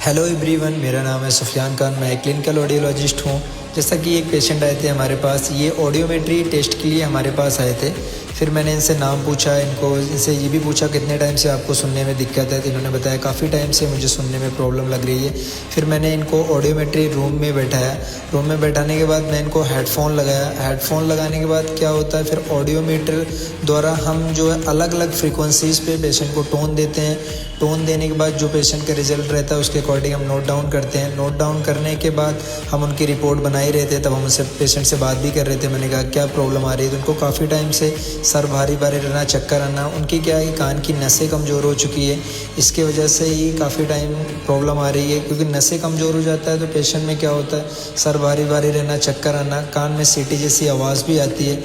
Hello everyone, मेरा नाम है सुफियान खान। मैं एक क्लिनिकल ऑडियोलॉजिस्ट हूँ। जैसा कि एक पेशेंट आए थे हमारे पास, ये ऑडियोमेट्री टेस्ट के लिए हमारे पास आए थे। फिर मैंने इनसे नाम पूछा, इनसे ये भी पूछा कितने टाइम से आपको सुनने में दिक्कत है। तो इन्होंने बताया काफ़ी टाइम से मुझे सुनने में प्रॉब्लम लग रही है। फिर मैंने इनको ऑडियोमेट्री रूम में बैठाया। रूम में बैठाने के बाद मैं इनको हेडफोन लगाया। हेडफोन लगाने के बाद क्या होता है, फिर ऑडियोमीटर द्वारा हम जो है अलग अलग फ्रीक्वेंसीज़ पे पेशेंट को टोन देते हैं। टोन देने के बाद जो पेशेंट का रिजल्ट रहता है उसके अकॉर्डिंग हम नोट डाउन करते हैं। नोट डाउन करने के बाद हम उनकी रिपोर्ट बना ही रहे थे, तब हम उनसे पेशेंट से बात भी कर रहे थे। मैंने कहा क्या प्रॉब्लम आ रही है, तो उनको काफ़ी टाइम से सर भारी भारी रहना, चक्कर आना, उनकी क्या है कि कान की नसें कमज़ोर हो चुकी है। इसके वजह से ही काफ़ी टाइम प्रॉब्लम आ रही है, क्योंकि नसें कमज़ोर हो जाता है तो पेशेंट में क्या होता है, सर भारी भारी रहना, चक्कर आना, कान में सीटी जैसी आवाज़ भी आती है।